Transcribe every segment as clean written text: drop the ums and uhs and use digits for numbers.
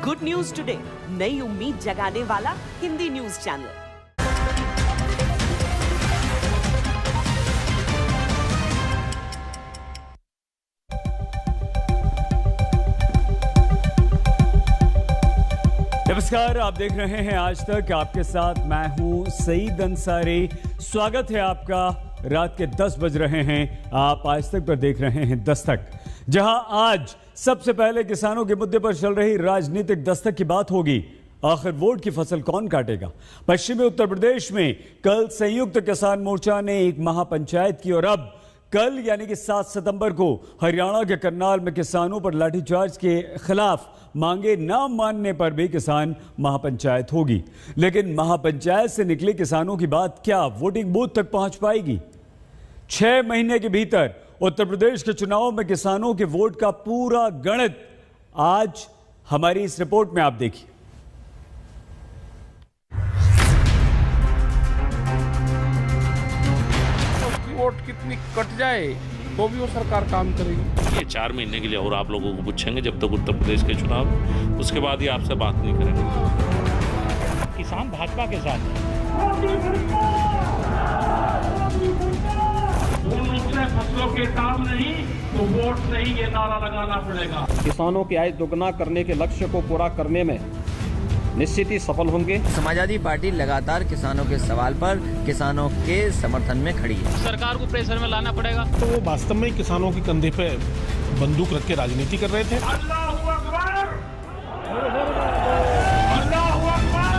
Good news today, नई उम्मीद जगाने वाला हिंदी न्यूज चैनल। नमस्कार, आप देख रहे हैं आज तक। आपके साथ मैं हूं सईद अंसारी। स्वागत है आपका। रात के 10 बज रहे हैं। आप आज तक पर देख रहे हैं दस्तक, जहां आज सबसे पहले किसानों के मुद्दे पर चल रही राजनीतिक दस्तक की बात होगी। आखिर वोट की फसल कौन काटेगा? पश्चिमी उत्तर प्रदेश में कल संयुक्त किसान मोर्चा ने एक महापंचायत की और अब कल यानी कि 7 सितंबर को हरियाणा के करनाल में किसानों पर लाठीचार्ज के खिलाफ मांगे न मानने पर भी किसान महापंचायत होगी। लेकिन महापंचायत से निकले किसानों की बात क्या वोटिंग बूथ तक पहुंच पाएगी? 6 महीने के भीतर उत्तर प्रदेश के चुनाव में किसानों के वोट का पूरा गणित आज हमारी इस रिपोर्ट में आप देखिए। वोट कितनी कट जाए तो भी वो सरकार काम करेगी। ये 4 महीने के लिए और आप लोगों को पूछेंगे जब तक उत्तर प्रदेश के चुनाव, उसके बाद ही आपसे बात नहीं करेंगे। किसान भाजपा के साथ फसलों के दाम नहीं तो वोट नहीं, ये नारा लगाना पड़ेगा। किसानों की आय दोगुना करने के लक्ष्य को पूरा करने में निश्चित ही सफल होंगे। समाजवादी पार्टी लगातार किसानों के सवाल पर किसानों के समर्थन में खड़ी है। सरकार को प्रेशर में लाना पड़ेगा। तो वो वास्तव में किसानों के कंधे पे बंदूक रख के राजनीति कर रहे थे। अल्लाहू अकबर, अल्लाहू अकबर।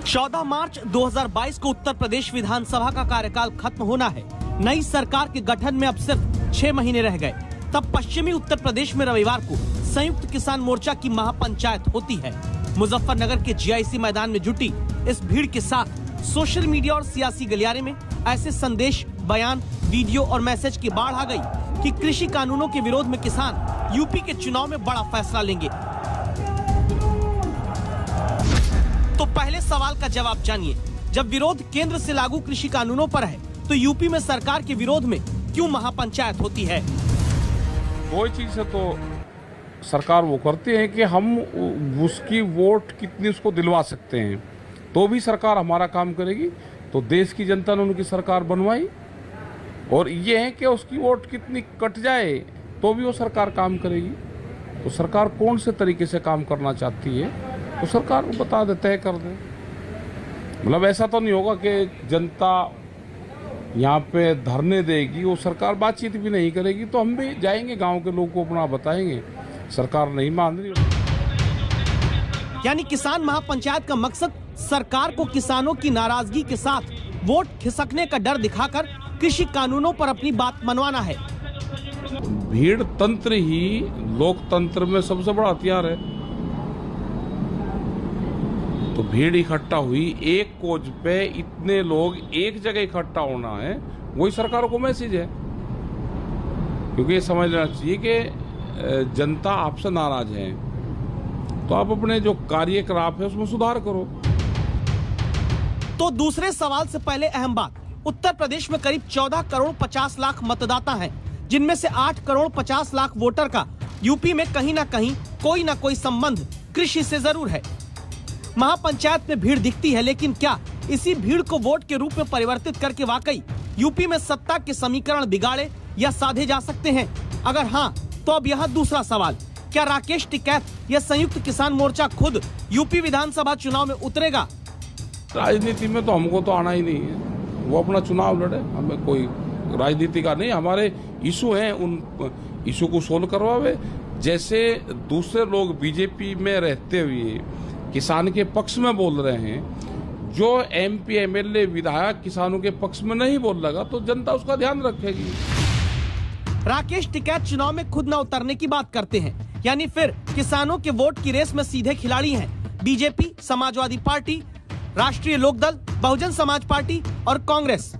14 मार्च 2022 को उत्तर प्रदेश विधानसभा का कार्यकाल खत्म होना है। नई सरकार के गठन में अब सिर्फ 6 महीने रह गए। तब पश्चिमी उत्तर प्रदेश में रविवार को संयुक्त किसान मोर्चा की महापंचायत होती है। मुजफ्फरनगर के जीआईसी मैदान में जुटी इस भीड़ के साथ सोशल मीडिया और सियासी गलियारे में ऐसे संदेश, बयान, वीडियो और मैसेज की बाढ़ आ गई कि कृषि कानूनों के विरोध में किसान यूपी के चुनाव में बड़ा फैसला लेंगे। तो पहले सवाल का जवाब जानिए, जब विरोध केंद्र से लागू कृषि कानूनों पर है तो यूपी में सरकार के विरोध में क्यों महापंचायत होती है? कोई चीज से तो सरकार वो करती है कि हम उसकी वोट कितनी उसको दिलवा सकते हैं, तो भी सरकार हमारा काम करेगी। तो देश की जनता ने उनकी सरकार बनवाई, और ये है कि उसकी वोट कितनी कट जाए तो भी वो सरकार काम करेगी। तो सरकार कौन से तरीके से काम करना चाहती है तो सरकार को बता दे, तय कर दे। मतलब ऐसा तो नहीं होगा कि जनता यहाँ पे धरने देगी, वो सरकार बातचीत भी नहीं करेगी, तो हम भी जाएंगे गांव के लोगों को अपना बताएंगे सरकार नहीं मान रही। यानी किसान महापंचायत का मकसद सरकार को किसानों की नाराजगी के साथ वोट खिसकने का डर दिखाकर कृषि कानूनों पर अपनी बात मनवाना है। भीड़ तंत्र ही लोकतंत्र में सबसे बड़ा हथियार है। तो भीड़ इकट्ठा हुई, एक कोच पे इतने लोग एक जगह इकट्ठा होना है, वही सरकारों को मैसेज है। क्योंकि ये समझ लेना चाहिए कि जनता आपसे नाराज है, तो आप अपने जो कार्यकलाप है उसमें सुधार करो। तो दूसरे सवाल से पहले अहम बात, उत्तर प्रदेश में करीब 14 करोड़ 50 लाख मतदाता हैं, जिनमें से 8 करोड़ 50 लाख वोटर का यूपी में कहीं ना कहीं कोई ना कोई संबंध कृषि से जरूर है। महापंचायत में भीड़ दिखती है, लेकिन क्या इसी भीड़ को वोट के रूप में परिवर्तित करके वाकई यूपी में सत्ता के समीकरण बिगाड़े या साधे जा सकते हैं? अगर हाँ, तो अब यहाँ दूसरा सवाल, क्या राकेश टिकैत या संयुक्त किसान मोर्चा खुद यूपी विधानसभा चुनाव में उतरेगा? राजनीति में तो हमको तो आना ही नहीं है, वो अपना चुनाव लड़े, हमें कोई राजनीति का नहीं। हमारे इशू हैं, उन इशू को सोल्व करवावे। जैसे दूसरे लोग बीजेपी में रहते हुए किसान के पक्ष में बोल रहे हैं, जो एमपी एमएलए विधायक किसानों के पक्ष में नहीं बोल लगा, तो जनता उसका ध्यान रखेगी। राकेश टिकैत चुनाव में खुद न उतरने की बात करते हैं, यानी फिर किसानों के वोट की रेस में सीधे खिलाड़ी हैं बीजेपी, समाजवादी पार्टी, राष्ट्रीय लोकदल, बहुजन समाज पार्टी और कांग्रेस।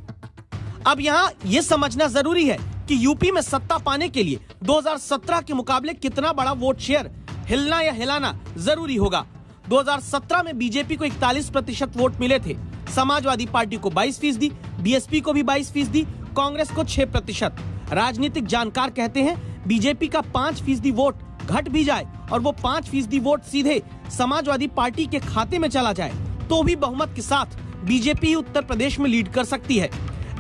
अब यहाँ ये समझना जरूरी है कि यूपी में सत्ता पाने के लिए 2017 के मुकाबले कितना बड़ा वोट शेयर हिलना या हिलाना जरूरी होगा। 2017 में बीजेपी को 41% वोट मिले थे, समाजवादी पार्टी को 22%, बीएसपी को भी 22%, कांग्रेस को 6%। राजनीतिक जानकार कहते हैं बीजेपी का 5% वोट घट भी जाए और वो 5% वोट सीधे समाजवादी पार्टी के खाते में चला जाए तो भी बहुमत के साथ बीजेपी उत्तर प्रदेश में लीड कर सकती है।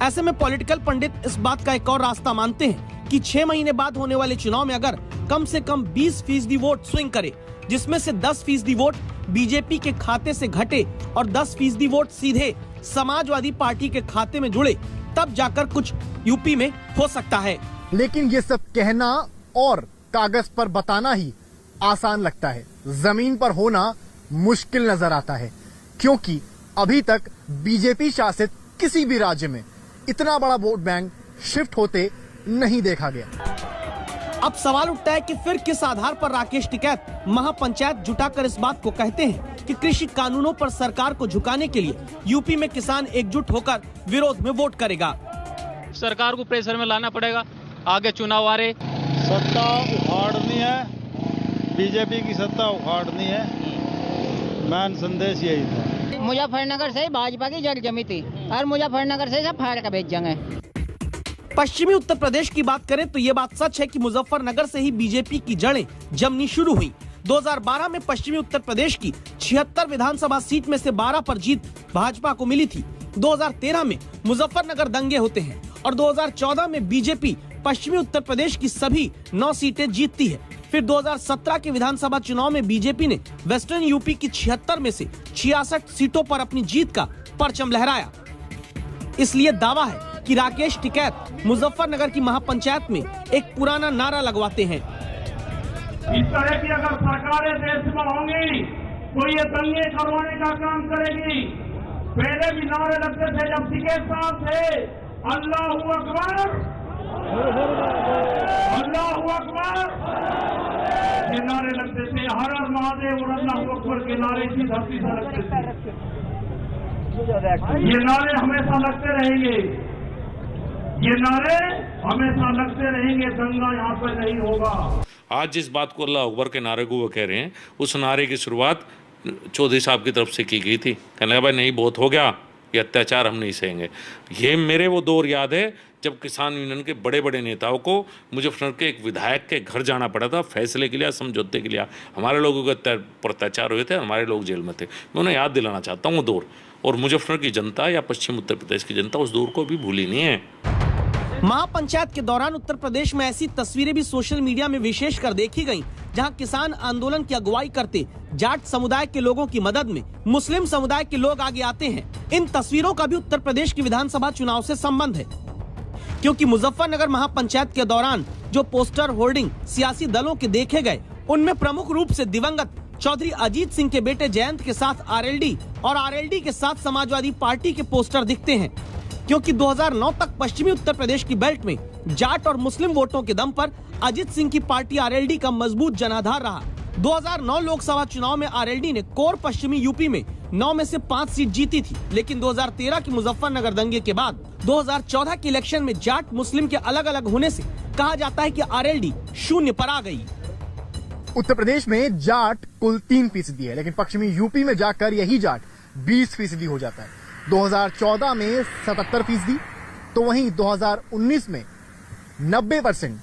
ऐसे में पॉलिटिकल पंडित इस बात का एक और रास्ता मानते हैं कि 6 महीने बाद होने वाले चुनाव में अगर कम से कम 20% वोट स्विंग करे, जिसमें से 10% वोट बीजेपी के खाते से घटे और 10% वोट सीधे समाजवादी पार्टी के खाते में जुड़े, तब जाकर कुछ यूपी में हो सकता है। लेकिन ये सब कहना और कागज पर बताना ही आसान लगता है, जमीन पर होना मुश्किल नजर आता है, क्योंकि अभी तक बीजेपी शासित किसी भी राज्य में इतना बड़ा वोट बैंक शिफ्ट होते नहीं देखा गया। अब सवाल उठता है कि फिर किस आधार पर राकेश टिकैत महापंचायत जुटाकर इस बात को कहते हैं कि कृषि कानूनों पर सरकार को झुकाने के लिए यूपी में किसान एकजुट होकर विरोध में वोट करेगा। सरकार को प्रेशर में लाना पड़ेगा, आगे चुनाव आ रहे। सत्ता उखाड़नी है, बीजेपी की सत्ता उखाड़नी है, मैन संदेश यही था। मुजफ्फरनगर से भाजपा की जड़ जमी थी और मुजफ्फरनगर से सब फाड़ कर भेज जाएंगे। पश्चिमी उत्तर प्रदेश की बात करें तो ये बात सच है कि मुजफ्फरनगर से ही बीजेपी की जड़ें जमनी शुरू हुई। 2012 में पश्चिमी उत्तर प्रदेश की 76 विधानसभा सीट में से 12 पर जीत भाजपा को मिली थी। 2013 में मुजफ्फरनगर दंगे होते हैं और 2014 में बीजेपी पश्चिमी उत्तर प्रदेश की सभी 9 सीटें जीतती है। फिर 2017 के विधानसभा चुनाव में बीजेपी ने वेस्टर्न यूपी की 76 में से 66 सीटों पर अपनी जीत का परचम लहराया। इसलिए दावा है कि राकेश टिकैत मुजफ्फरनगर की महापंचायत में एक पुराना नारा लगवाते हैं। इस तरह की अगर सरकारें देश में होंगी तो ये दंगे करवाने का काम करेगी। पहले भी नारे लगते थे जब टिकैत साहब थे, अल्लाहू अकबर, अल्लाहू अकबर, ये नारे लगते थे। हर हर महादेव और अल्लाहू अकबर के नारे की धरती से लगते थे। ये नारे हमेशा लगते रहेंगे, ये नारे हमेशा लगते रहेंगे, दंगा यहाँ पर नहीं होगा। आज जिस बात को अल्लाह अकबर के नारे को वो कह रहे हैं, उस नारे की शुरुआत चौधरी साहब की तरफ से की गई थी। कहने लगा भाई नहीं बहुत हो गया, ये अत्याचार हम नहीं सहेंगे। ये मेरे वो दौर याद है जब किसान यूनियन के बड़े बड़े नेताओं को मुजफ्फरनगर के एक विधायक के घर जाना पड़ा था फैसले के लिए, समझौते के लिए। हमारे लोगों के अत्याचार हुए थे, हमारे लोग जेल में थे। मैं उन्हें याद दिलाना चाहता हूँ वो दौर, और मुजफ्फरनगर की जनता या पश्चिम उत्तर प्रदेश की जनता उस दौर को भी भूली नहीं है। महापंचायत के दौरान उत्तर प्रदेश में ऐसी तस्वीरें भी सोशल मीडिया में विशेषकर देखी गईं, जहां किसान आंदोलन की अगुवाई करते जाट समुदाय के लोगों की मदद में मुस्लिम समुदाय के लोग आगे आते हैं। इन तस्वीरों का भी उत्तर प्रदेश की विधानसभा चुनाव से संबंध है, क्योंकि मुजफ्फरनगर महापंचायत के दौरान जो पोस्टर होर्डिंग सियासी दलों के देखे गए, उनमें प्रमुख रूप से दिवंगत चौधरी अजीत सिंह के बेटे जयंत के साथ आरएलडी और आरएलडी के साथ समाजवादी पार्टी के पोस्टर दिखते हैं। क्योंकि 2009 तक पश्चिमी उत्तर प्रदेश की बेल्ट में जाट और मुस्लिम वोटों के दम पर अजीत सिंह की पार्टी आरएलडी का मजबूत जनाधार रहा। 2009 लोकसभा चुनाव में आरएलडी ने कोर पश्चिमी यूपी में 9 में से 5 सीट जीती थी, लेकिन 2013 की मुजफ्फरनगर दंगे के बाद 2014 के इलेक्शन में जाट मुस्लिम के अलग अलग होने से कहा जाता है कि आरएलडी शून्य पर आ गई। उत्तर प्रदेश में जाट कुल 3% है, लेकिन पश्चिमी यूपी में जाकर यही जाट 20% हो जाता है। 2014 में 77%, तो वहीं 2019 में 90%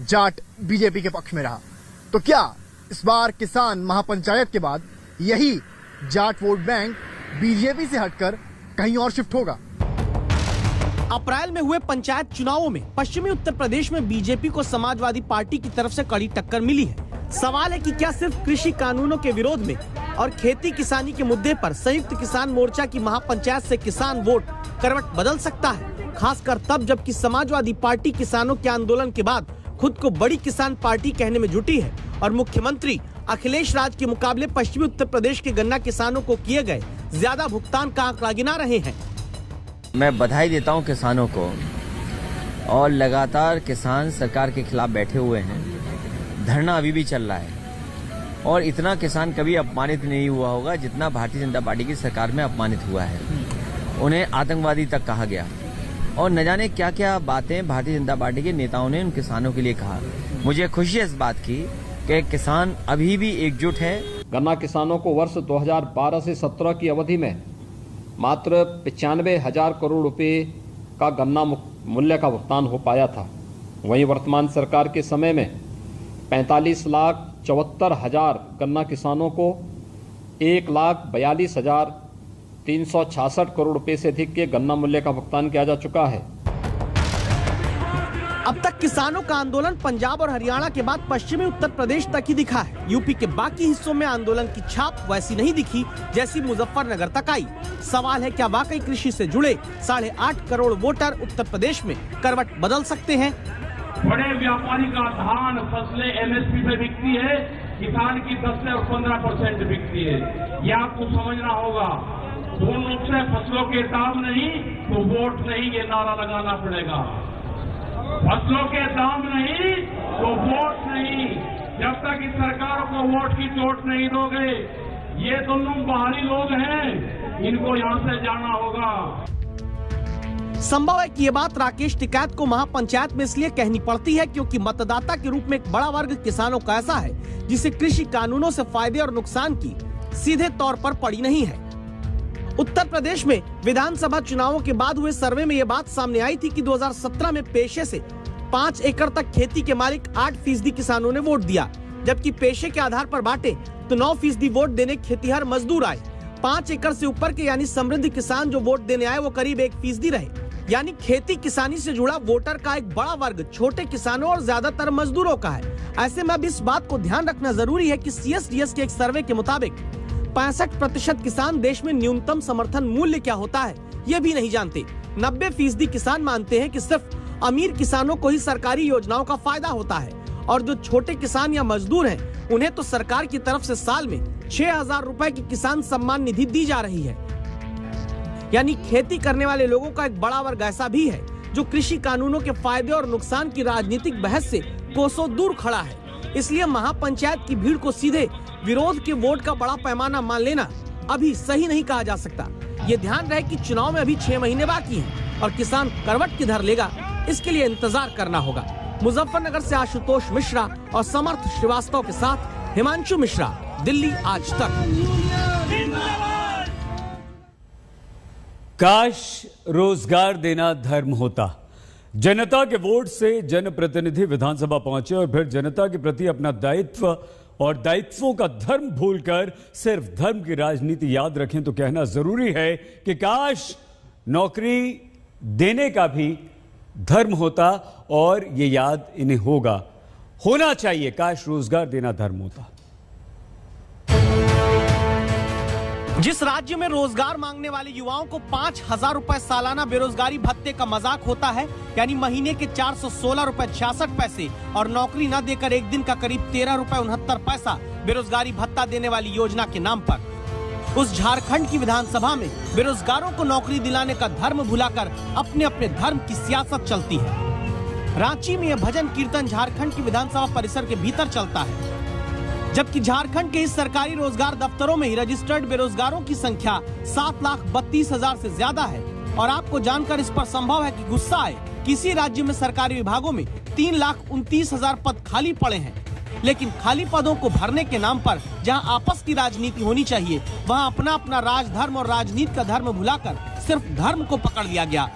जाट बीजेपी के पक्ष में रहा। तो क्या इस बार किसान महापंचायत के बाद यही जाट वोट बैंक बीजेपी से हटकर कहीं और शिफ्ट होगा? अप्रैल में हुए पंचायत चुनावों में पश्चिमी उत्तर प्रदेश में बीजेपी को समाजवादी पार्टी की तरफ से कड़ी टक्कर मिली है। सवाल है कि क्या सिर्फ कृषि कानूनों के विरोध में और खेती किसानी के मुद्दे पर संयुक्त किसान मोर्चा की महापंचायत से किसान वोट करवट बदल सकता है, खासकर तब जबकि समाजवादी पार्टी किसानों के आंदोलन के बाद खुद को बड़ी किसान पार्टी कहने में जुटी है और मुख्यमंत्री अखिलेश राज के मुकाबले पश्चिमी उत्तर प्रदेश के गन्ना किसानों को किए गए ज्यादा भुगतान का आंकड़ा गिना रहे हैं। मैं बधाई देता हूं किसानों को, और लगातार किसान सरकार के खिलाफ बैठे हुए हैं। धरना अभी भी चल रहा है और इतना किसान कभी अपमानित नहीं हुआ होगा जितना भारतीय जनता पार्टी की सरकार में अपमानित हुआ है। उन्हें आतंकवादी तक कहा गया और न जाने क्या क्या बातें भारतीय जनता पार्टी के नेताओं ने उन किसानों के लिए कहा। मुझे खुशी है इस बात की कि किसान अभी भी एकजुट है। गन्ना किसानों को वर्ष 2012 से 17 की अवधि में मात्र 95,000 करोड़ रुपए का गन्ना मूल्य का भुगतान हो पाया था। वहीं वर्तमान सरकार के समय में 45,74,000 गन्ना किसानों को 1,42,366 करोड़ रुपए से अधिक के गन्ना मूल्य का भुगतान किया जा चुका है। अब तक किसानों का आंदोलन पंजाब और हरियाणा के बाद पश्चिमी उत्तर प्रदेश तक ही दिखा है। यूपी के बाकी हिस्सों में आंदोलन की छाप वैसी नहीं दिखी जैसी मुजफ्फरनगर तक आई। सवाल है, क्या वाकई कृषि से जुड़े 8.5 करोड़ वोटर उत्तर प्रदेश में करवट बदल सकते हैं? बड़े व्यापारी का धान फसलें एमएसपी पे बिकती है, किसान की 10 से 15% बिकती है। ये आपको समझना होगा। पूर्ण रूप से फसलों के दाम नहीं तो वोट नहीं, ये नारा लगाना पड़ेगा। फसलों के दाम नहीं तो वोट नहीं। जब तक इस सरकार को वोट की चोट नहीं दोगे, ये दोनों बाहरी लोग हैं, इनको यहाँ से जाना होगा। संभव है कि ये बात राकेश टिकैत को महापंचायत में इसलिए कहनी पड़ती है क्योंकि मतदाता के रूप में एक बड़ा वर्ग किसानों का ऐसा है जिसे कृषि कानूनों से फायदे और नुकसान की सीधे तौर पर पड़ी नहीं है। उत्तर प्रदेश में विधानसभा चुनावों के बाद हुए सर्वे में ये बात सामने आई थी कि 2017 में पेशे से 5 एकड़ तक खेती के मालिक 8% किसानों ने वोट दिया, जबकि पेशे के आधार पर बांटे तो 9% वोट देने खेतिहर मजदूर आए। 5 एकड़ से ऊपर के यानी समृद्ध किसान जो वोट देने आए वो करीब 1% रहे। यानी खेती किसानी से जुड़ा वोटर का एक बड़ा वर्ग छोटे किसानों और ज्यादातर मजदूरों का है। ऐसे में अब इस बात को ध्यान रखना जरूरी है कि CSDS के एक सर्वे के मुताबिक 65% किसान देश में न्यूनतम समर्थन मूल्य क्या होता है ये भी नहीं जानते। 90% किसान मानते हैं कि सिर्फ अमीर किसानों को ही सरकारी योजनाओं का फायदा होता है और जो छोटे किसान या मजदूर हैं उन्हें तो सरकार की तरफ से साल में 6,000 रुपए की किसान सम्मान निधि दी जा रही है। यानी खेती करने वाले लोगों का एक बड़ा वर्ग ऐसा भी है जो कृषि कानूनों के फायदे और नुकसान की राजनीतिक बहस से कोसों दूर खड़ा है। इसलिए महापंचायत की भीड़ को सीधे विरोध के वोट का बड़ा पैमाना मान लेना अभी सही नहीं कहा जा सकता। ये ध्यान रहे कि चुनाव में अभी 6 महीने बाकी हैं और किसान करवट किधर लेगा इसके लिए इंतजार करना होगा। मुजफ्फरनगर से आशुतोष मिश्रा और समर्थ श्रीवास्तव के साथ हिमांशु मिश्रा, दिल्ली आज तक। काश रोजगार देना धर्म होता। जनता के वोट से जनप्रतिनिधि विधानसभा पहुंचे और फिर जनता के प्रति अपना दायित्व और दायित्वों का धर्म भूलकर सिर्फ धर्म की राजनीति याद रखें तो कहना जरूरी है कि काश नौकरी देने का भी धर्म होता और ये याद इन्हें होना चाहिए। काश रोजगार देना धर्म होता। जिस राज्य में रोजगार मांगने वाले युवाओं को 5,000 रुपए सालाना बेरोजगारी भत्ते का मजाक होता है, यानी महीने के 416 रुपए 66 पैसे और नौकरी न देकर एक दिन का करीब 13 रुपए 69 पैसा बेरोजगारी भत्ता देने वाली योजना के नाम पर, उस झारखंड की विधानसभा में बेरोजगारों को नौकरी दिलाने का धर्म भुलाकर अपने अपने धर्म की सियासत चलती है। रांची में यह भजन कीर्तन झारखंड की विधानसभा परिसर के भीतर चलता है, जबकि झारखंड के इस सरकारी रोजगार दफ्तरों में ही रजिस्टर्ड बेरोजगारों की संख्या 7,32,000 से ज्यादा है। और आपको जानकर इस पर संभव है कि गुस्सा आए, किसी राज्य में सरकारी विभागों में 3,29,000 पद खाली पड़े हैं, लेकिन खाली पदों को भरने के नाम पर जहां आपस की राजनीति होनी चाहिए वहां अपना अपना राजधर्म और राजनीति का धर्म भुलाकर सिर्फ धर्म को पकड़ लिया गया।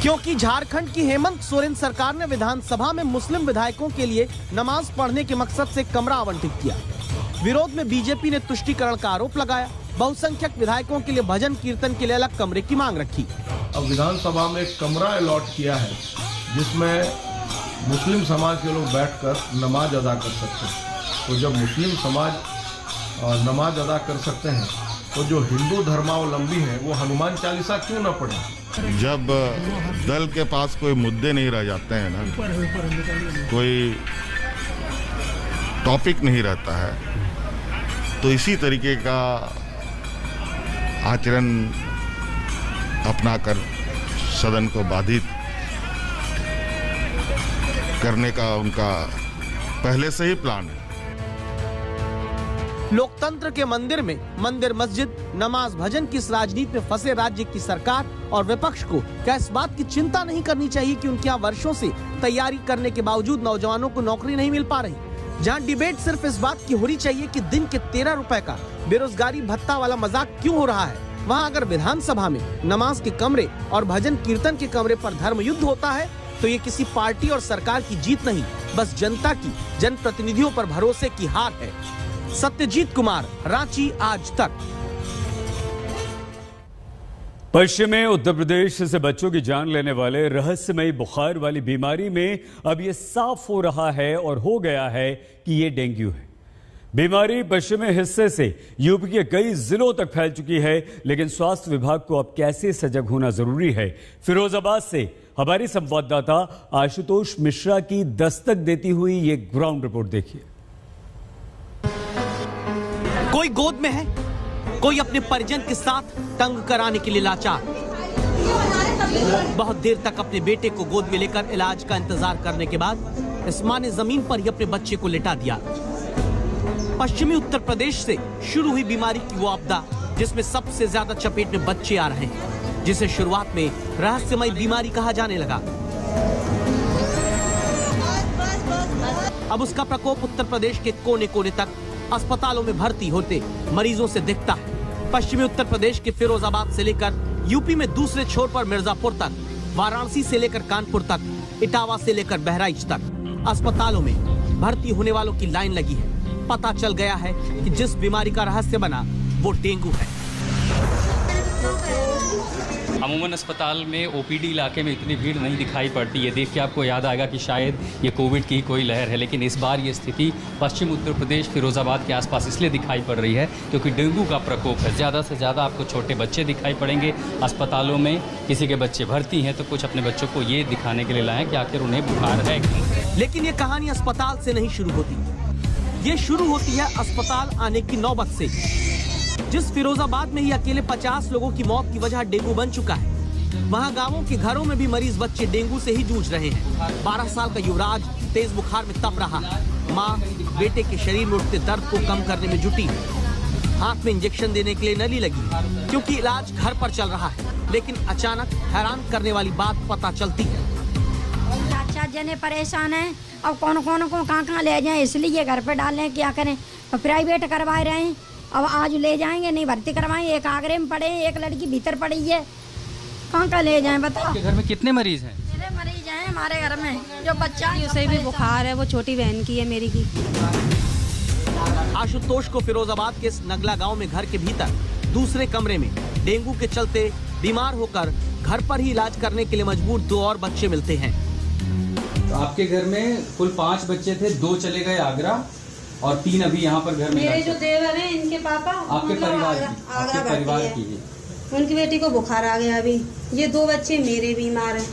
क्योंकि झारखंड की हेमंत सोरेन सरकार ने विधानसभा में मुस्लिम विधायकों के लिए नमाज पढ़ने के मकसद से कमरा आवंटित किया। विरोध में बीजेपी ने तुष्टीकरण का आरोप लगाया। बहुसंख्यक विधायकों के लिए भजन कीर्तन के लिए अलग कमरे की मांग रखी। अब विधानसभा में एक कमरा अलॉट किया है जिसमें मुस्लिम समाज के लोग बैठकर नमाज अदा कर सकते हैं। तो जब मुस्लिम समाज नमाज अदा कर सकते हैं तो जो हिंदू धर्मावलंबी हैं वो हनुमान चालीसा क्यों न पढ़े? जब दल के पास कोई मुद्दे नहीं रह जाते हैं ना, कोई टॉपिक नहीं रहता है, तो इसी तरीके का आचरण अपनाकर सदन को बाधित करने का उनका पहले से ही प्लान है। लोकतंत्र के मंदिर में मंदिर मस्जिद नमाज भजन की इस राजनीति में फंसे राज्य की सरकार और विपक्ष को क्या इस बात की चिंता नहीं करनी चाहिए कि उनके यहाँ वर्षों से तैयारी करने के बावजूद नौजवानों को नौकरी नहीं मिल पा रही? जहाँ डिबेट सिर्फ इस बात की होनी चाहिए कि दिन के 13 रुपए का बेरोजगारी भत्ता वाला मजाक क्यों हो रहा है, वहाँ अगर विधानसभा में नमाज के कमरे और भजन कीर्तन के कमरे पर धर्म युद्ध होता है तो ये किसी पार्टी और सरकार की जीत नहीं, बस जनता की, जनप्रतिनिधियों पर भरोसे की हार है। सत्यजीत कुमार, रांची, आज तक। पश्चिमी उत्तर प्रदेश से बच्चों की जान लेने वाले रहस्यमयी बुखार वाली बीमारी में अब ये साफ हो रहा है और हो गया है कि ये डेंगू है। बीमारी पश्चिमी हिस्से से यूपी के कई जिलों तक फैल चुकी है, लेकिन स्वास्थ्य विभाग को अब कैसे सजग होना जरूरी है। फिरोजाबाद से हमारी संवाददाता आशुतोष मिश्रा की दस्तक देती हुई ये ग्राउंड रिपोर्ट देखिए। कोई गोद में है, कोई अपने परिजन के साथ तंग कराने के लिए लाचार। बहुत देर तक अपने बेटे को गोद में लेकर इलाज का इंतजार करने के बाद इस मां ने जमीन पर ही अपने बच्चे को लिटा दिया। पश्चिमी उत्तर प्रदेश से शुरू हुई बीमारी की वो आपदा जिसमें सबसे ज्यादा चपेट में बच्चे आ रहे हैं, जिसे शुरुआत में रहस्यमय बीमारी कहा जाने लगा। अब उसका प्रकोप उत्तर प्रदेश के कोने कोने तक अस्पतालों में भर्ती होते मरीजों से दिखता है। पश्चिमी उत्तर प्रदेश के फिरोजाबाद से लेकर यूपी में दूसरे छोर पर मिर्जापुर तक, वाराणसी से लेकर कानपुर तक, इटावा से लेकर बहराइच तक अस्पतालों में भर्ती होने वालों की लाइन लगी है। पता चल गया है कि जिस बीमारी का रहस्य बना वो डेंगू है। अमूमन अस्पताल में ओपीडी इलाके में इतनी भीड़ नहीं दिखाई पड़ती। ये देख के आपको याद आएगा कि शायद ये कोविड की कोई लहर है, लेकिन इस बार ये स्थिति पश्चिम उत्तर प्रदेश फिरोजाबाद के आसपास इसलिए दिखाई पड़ रही है क्योंकि डेंगू का प्रकोप है। ज़्यादा से ज़्यादा आपको छोटे बच्चे दिखाई पड़ेंगे अस्पतालों में। किसी के बच्चे भर्ती हैं तो कुछ अपने बच्चों को ये दिखाने के लिए लाएं कि आखिर उन्हें बुखार है। लेकिन ये कहानी अस्पताल से नहीं शुरू होती, ये शुरू होती है अस्पताल आने की नौबत से। जिस फिरोजाबाद में ही अकेले 50 लोगों की मौत की वजह डेंगू बन चुका है, वहाँ गांवों के घरों में भी मरीज बच्चे डेंगू से ही जूझ रहे हैं। 12 साल का युवराज तेज बुखार में तप रहा है। माँ बेटे के शरीर में उठते दर्द को कम करने में जुटी है। हाथ में इंजेक्शन देने के लिए नली लगी क्योंकि इलाज घर पर चल रहा है। लेकिन अचानक हैरान करने वाली बात पता चलती है। अच्छा जने परेशान है, अब कौन कौन को कहाँ ले जाएं, इसलिए घर पे डाल लें। क्या करें, तो प्राइवेट करवा रहे हैं। अब आज ले जाएंगे, नहीं भर्ती करवाएं। एक आगरे में पड़े, एक लड़की भीतर पड़ी है, कहाँ ले जाएं बताओ। आपके घर में कितने मरीज हैं? मेरे मरीज हैं हमारे घर में, जो बच्चा उसे भी बुखार है, वो छोटी बहन की है मेरी की। आशुतोष को फिरोजाबाद के नगला गांव में घर के भीतर दूसरे कमरे में डेंगू के चलते बीमार होकर घर पर ही इलाज करने के लिए मजबूर 2 और बच्चे मिलते हैं। तो आपके घर में कुल 5 बच्चे थे, 2 चले गए आगरा और 3 अभी यहाँ पर घर में। मेरे जो देवर हैं इनके पापा आपके परिवार की उनकी बेटी को बुखार आ गया। अभी ये 2 बच्चे मेरे बीमार हैं।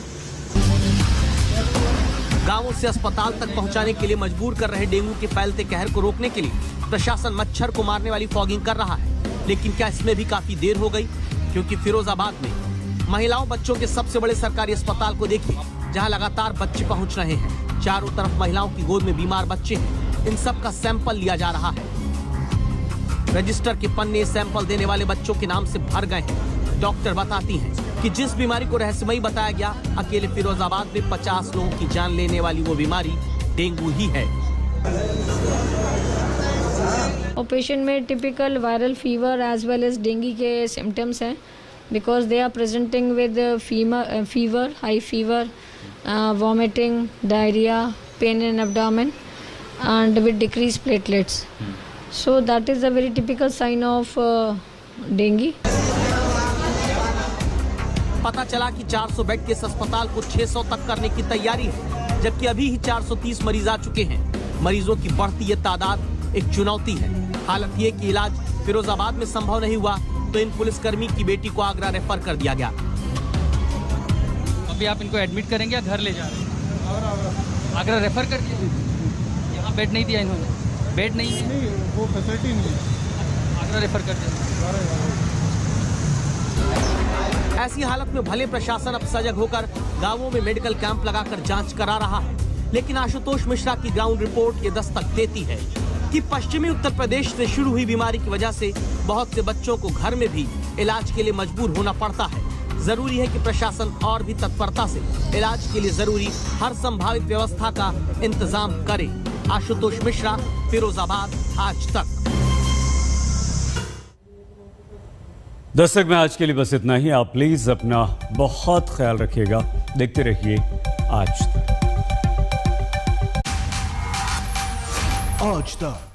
गांवों से अस्पताल तक पहुंचाने के लिए मजबूर कर रहे डेंगू के फैलते कहर को रोकने के लिए प्रशासन मच्छर को मारने वाली फॉगिंग कर रहा है। लेकिन क्या इसमें भी काफी देर हो गई? क्योंकि फिरोजाबाद में महिलाओं बच्चों के सबसे बड़े सरकारी अस्पताल को देखिए, जहां लगातार बच्चे पहुंच रहे हैं। चारों तरफ महिलाओं की गोद में बीमार बच्चे हैं। इन सब का सैंपल लिया जा रहा है। रजिस्टर के पन्ने सैंपल देने वाले बच्चों के नाम से भर गए हैं। डॉक्टर बताती हैं कि जिस बीमारी को रहस्यमयी बताया गया, अकेले फिरोजाबाद में 50 लोगों की जान लेने वाली वो बीमारी डेंगू ही है। पेशेंट में typical viral fever as well as dengue के सिम्टम्स हैं, because they are presenting with fever, high fever, vomiting, diarrhea, pain in abdomen, and with decreased platelets. So that is a very typical sign of dengue. पता चला कि 400 bed के इस अस्पताल को 600 तक करने की तैयारी है, जबकि अभी ही 430 मरीज आ चुके हैं। मरीजों की बढ़ती ये तादाद एक चुनौती है। हालत ये कि इलाज फिरोजाबाद में संभव नहीं हुआ तो इन पुलिसकर्मी की बेटी को आगरा रेफर कर दिया गया। अभी आप इनको एडमिट करेंगे या घर ले जा रहे हैं? आगरा रेफर कर दिया। यहाँ बेड नहीं दिया इन्होंने, बेड नहीं है, वो फैसिलिटी नहीं है, आगरा रेफर कर दिया। ऐसी हालत में भले प्रशासन अब सजग होकर गांवों में मेडिकल कैंप लगाकर जांच करा रहा है, लेकिन आशुतोष मिश्रा की ग्राउंड रिपोर्ट ये दस्तक देती है कि पश्चिमी उत्तर प्रदेश से शुरू हुई बीमारी की वजह से बहुत से बच्चों को घर में भी इलाज के लिए मजबूर होना पड़ता है। जरूरी है कि प्रशासन और भी तत्परता से इलाज के लिए जरूरी हर संभावित व्यवस्था का इंतजाम करे। आशुतोष मिश्रा, फिरोजाबाद, आज तक। दस्तक में आज के लिए बस इतना ही। आप प्लीज अपना बहुत ख्याल रखिएगा। देखते रहिए आज तक।